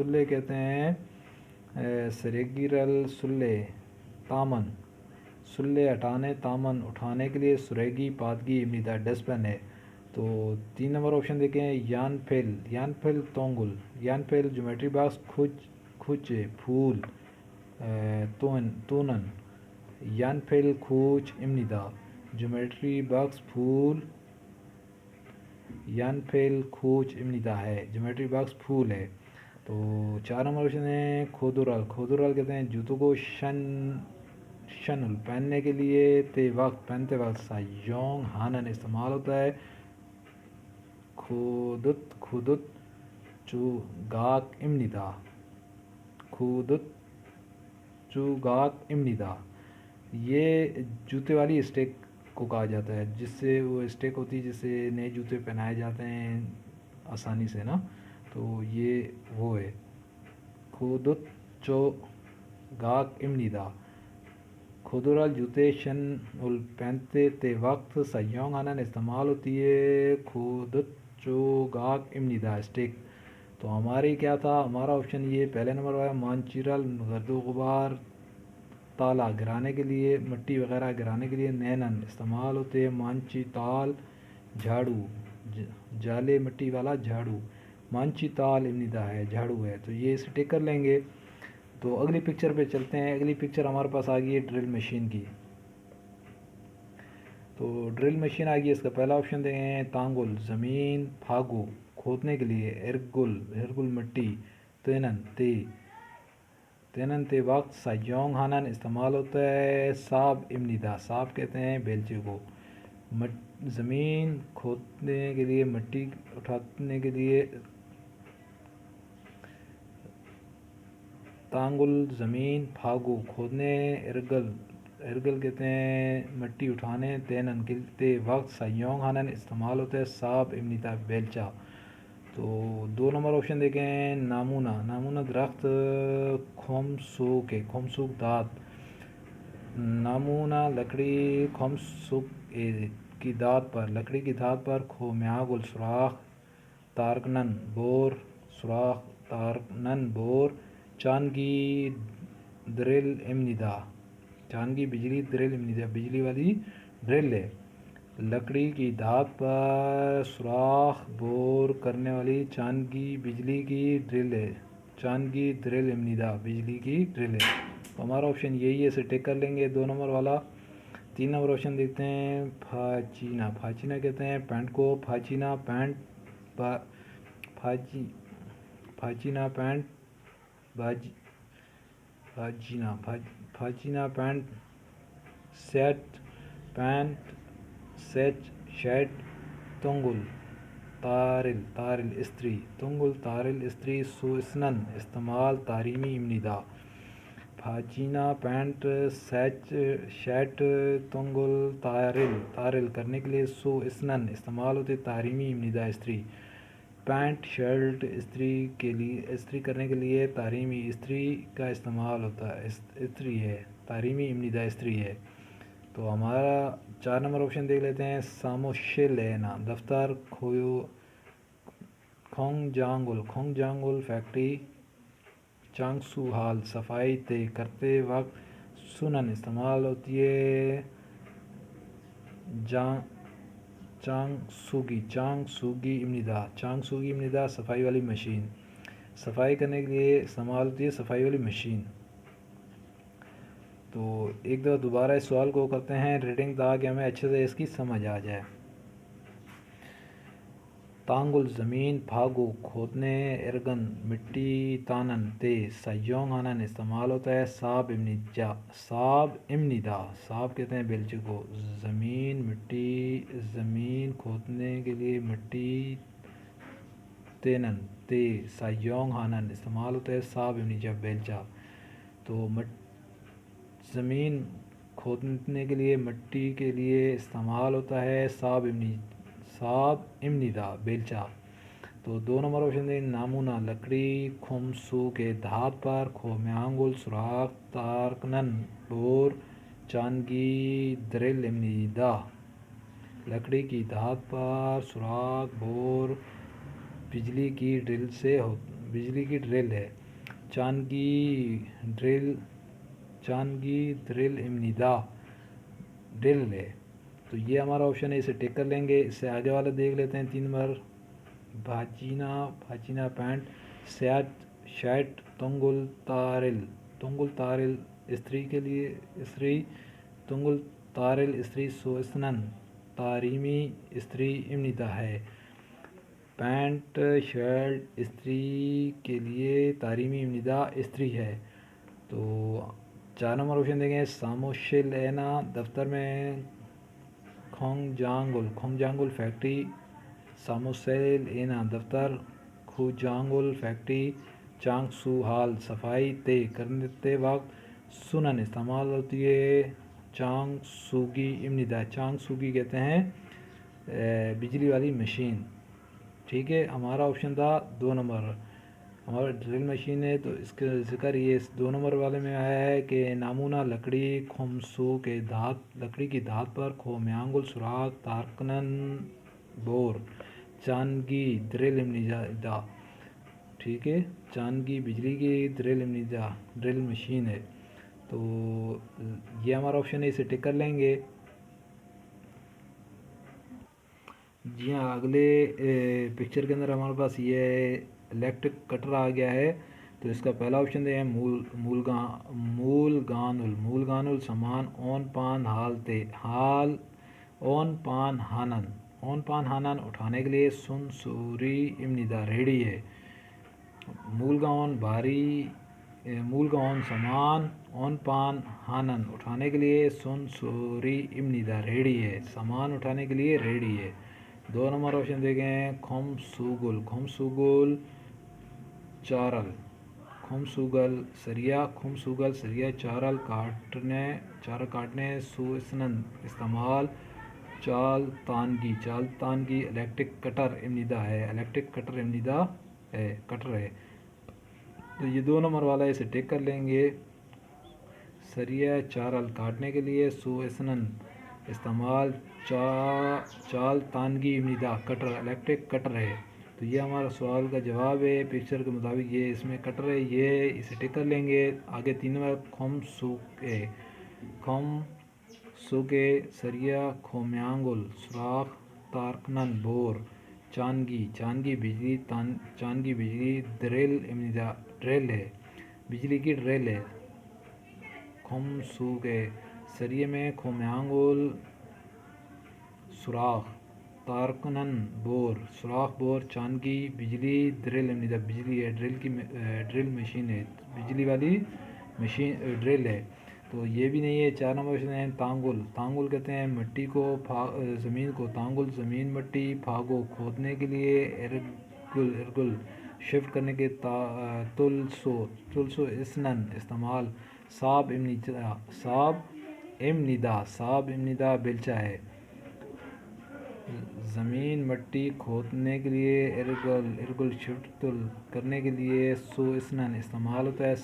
سلے کہتے ہیں سریگیرل سلے تامن، سلے ہٹانے تامن اٹھانے کے لیے، سریگی پادگی امنیدہ ڈسپلن ہے۔ تو 3 نمبر آپشن دیکھیں، یان پھیل تونگل، یان پھیل جیومیٹری باکس کھوچے پھول تونن، یان پھیل کھوچ امنیدہ جیومیٹری باکس پھول، یان پھیل کھوچ امنیدہ ہے، جیومیٹری باکس پھول ہے۔ تو 4 نمبر آپشن ہے کھودرال کہتے ہیں جوتوں کو شنل پہننے کے لیے، پہنتے وقت سایونگ ہانن استعمال ہوتا ہے، خودت چوگاک امنیدہ، یہ جوتے والی اسٹیک کو کہا جاتا ہے، جس سے وہ اسٹیک ہوتی ہے جس سے نئے جوتے پہنائے جاتے ہیں آسانی سے نا، تو یہ وہ ہے خودت چوگاک امنیدہ۔ کھودرال جوتے شنل پہنتے وقت سایونگ ہانن استعمال ہوتی ہے، خودت چوگاک امنیدہ اسٹیک۔ تو ہماری کیا تھا، ہمارا آپشن یہ پہلے نمبر ہے، مانچیرل گرد و غبار تالا گرانے کے لیے، مٹی وغیرہ گرانے کے لیے نینن استعمال ہوتے ہیں، مانچی تال جھاڑو جالے مٹی والا جھاڑو، مانچی تال امنیدہ ہے، جھاڑو ہے، تو یہ اسے ٹک کر لیں گے۔ تو اگلی پکچر پہ چلتے ہیں، اگلی پکچر ہمارے پاس آ گئی ہے ڈرل مشین کی۔ تو ڈرل مشین آ گئی ہے، اس کا پہلا آپشن دیں تانگل زمین پھاگو کھودنے کے لیے، ارگل مٹی، تینن تے وقت سایونگ ہانن استعمال ہوتا ہے، ساب امنیدہ، ساب کہتے ہیں بیلچے کو، زمین کھودنے کے لیے، مٹی اٹھانے کے لیے، تانگل زمین پھاگو کھودنے، ارگل کہتے ہیں مٹی اٹھانے، تینن تے وقت سایونگ ہانن استعمال ہوتا ہے، ساب امنیدہ بیلچا۔ تو 2 نمبر آپشن دیکھیں، نامونہ درخت کھومسوک ہے، کھومسوک دات، نامونہ لکڑی کھومسوک کی دات پر، لکڑی کی دات پر کھومیاگل سوراخ تارکنن بور، چانگی ڈرل امنیدہ، چانگی بجلی ڈرل امنیدہ، بجلی والی ڈرل ہے، لکڑی کی دھات پر سوراخ بور کرنے والی چانگی بجلی کی ڈرل ہے، چانگی ڈرل امنیدہ بجلی کی ڈرل ہے۔ تو ہمارا آپشن یہی ہے، اسے ٹک کر لیں گے 2 نمبر والا۔ 3 نمبر آپشن دیکھتے ہیں، پھاچینا کہتے ہیں پینٹ کو، پھاچینا پینٹ سیٹ شرٹ، تنگل تارل استری سوئسنن استعمال تعلیمی امنیدہ، پھاچینا پینٹ سیٹ شرٹ تنگل تارل کرنے کے لیے، سوئسنن استعمال ہوتے تعلیمی امنیدہ استری، پینٹ شرٹ استری کرنے کے لیے تعلیمی استری کا استعمال ہوتا ہے، استری ہے، تعلیمی امنیدہ استری ہے۔ تو ہمارا 4 نمبر آپشن دیکھ لیتے ہیں، ساموشیلینا دفتر، کھونگ جانگل فیکٹری، چانگسو ہال صفائی طے کرتے وقت، سنن استعمال ہوتی ہے، چانگسوگی امنیدہ صفائی والی مشین، صفائی کرنے کے لیے استعمال ہوتی ہے صفائی والی مشین۔ تو ایک دفعہ دوبارہ اس سوال کو کرتے ہیں ریڈنگ تاکہ ہمیں اچھے سے اس کی سمجھ آ جائے۔ تانگل زمین پھاگو کھودنے، ارگن مٹی تانن تے سایونگ ہانن استعمال ہوتا ہے، ساب امنیدہ، ساب کہتے ہیں بیلچے کو، زمین کھودنے کے لیے مٹی تینن تے سایونگ ہانن استعمال ہوتا ہے، ساب امنیدہ بیلچا۔ تو زمین کھودنے کے لیے مٹی کے لیے استعمال ہوتا ہے ساب امنیدہ بیلچا۔ تو 2 نمبر آپشن دیں، نامونہ لکڑی کھومسو کے دھات پر کھومیاگل سوراخ تارکنن بور، چانگی ڈرل امنیدہ، لکڑی کی دھات پر سوراخ بور بجلی کی ڈرل بجلی کی ڈرل ہے، چانگی ڈرل امنیدا ڈرل ہے، تو یہ ہمارا آپشن ہے، اسے ٹک کر لیں گے۔ اس سے آگے والا دیکھ لیتے ہیں 3 نمبر، بھاچینا پینٹ شرٹ تنگل تارل استری کے لیے تنگل تارل استری سوئسنن تاریمی استری امنیدا ہے، پینٹ شرٹ استری کے لیے تاریمی امنیدا استری ہے۔ تو 4 نمبر آپشن دیں گے، ساموشل اینا دفتر میں کھونگ جانگل فیکٹری، ساموسیل اینا دفتر کھوجانگل فیکٹری، چانگ سو ہال صفائی طے کرتے وقت سنن استعمال ہوتی ہے، چانگ سوگی امنیدا، چانگ سوگی کہتے ہیں بجلی والی مشین، ٹھیک ہے۔ ہمارا آپشن تھا 2 نمبر، ہمارا ڈرل مشین ہے، تو اس کا ذکر یہ 2 نمبر والے میں آیا ہے کہ نامونہ لکڑی کھومسو کے لکڑی کی دھات پر کھومیانگل سوراخ تارکنن بور چانگی ڈرل امنیدا، ٹھیک ہے، چانگی بجلی کی ڈرل مشین ہے، تو یہ ہمارا آپشن ہے، اسے ٹک کر لیں گے۔ جی ہاں، اگلے پکچر کے اندر ہمارے پاس یہ الیکٹرک کٹر آ گیا ہے، تو اس کا پہلا آپشن دے ہیں مول گانل سامان اون پان ہانن اٹھانے کے لیے سن سوری امنیدا ریڈی ہے، مول گاؤن سامان اون پان ہانن اٹھانے کے لیے سن سوری امنیدا ریڈی ہے، سامان اٹھانے کے لیے ریڈی ہے۔ 2 نمبر آپشن دے گئے ہیں، کھوم سوگل چارل سریا چارل کاٹنے سوئسنن استعمال، چال تانگی الیکٹرک کٹر امنیدا ہے، کٹر ہے، تو یہ 2 نمبر والا ہے، اسے ٹک کر لیں گے۔ سریا چارل کاٹنے کے لیے سوئسنن استعمال، چال تانگی امنیدا کٹر الیکٹرک کٹر ہے، تو یہ ہمارا سوال کا جواب ہے، پکچر کے مطابق یہ اس میں کٹر ہے، یہ اسے ٹک کر لیں گے۔ آگے 3 نمبر کھوم سوکے سریا کھومیانگل سوراخ تارکنن بور چانگی بجلی ڈرل امنیدا ڈرل ہے، بجلی کی ڈرل ہے، کھوم سوکے سریے میں کھومیانگل سوراخ تارکنن بور چانگی بجلی ڈرل امنیدا بجلی ہے، ڈرل مشین ہے، بجلی والی مشین ڈرل ہے، تو یہ بھی نہیں ہے۔ 4 نمبر آپشن ہے، تانگل کہتے ہیں مٹی کو زمین کو، زمین مٹی پھاگو کھودنے کے لیے، ارگل شفٹ کرنے کے، تلسو اسنن استعمال، ساب امنیدا بیلچہ ہے، زمین مٹی کھودنے کے لیے، ارگل شفٹ کرنے کے لیے سو اسنن استعمال ہوتا ہے،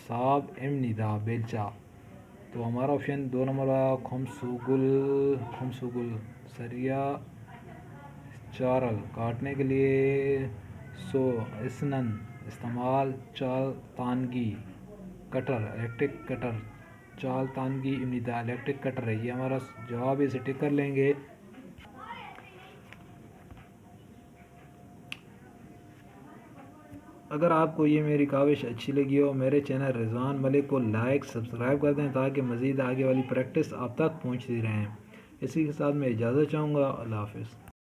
ساب امنیدا بیلچہ، تو ہمارا آپشن 2 نمبر کھوم سوگل سریا چارل کاٹنے کے لیے سو اسنن استعمال، چال تانگی کٹر الیکٹرک کٹر، چال تانگی امنیدا الیکٹرک کٹر ہے، یہ ہمارا جواب ہے، اسے ٹک کر لیں گے۔ اگر آپ کو یہ میری کاوش اچھی لگی ہو، میرے چینل رضوان ملک کو لائک سبسکرائب کر دیں تاکہ مزید آگے والی پریکٹس آپ تک پہنچتی رہیں۔ اسی کے ساتھ میں اجازت چاہوں گا، اللہ حافظ۔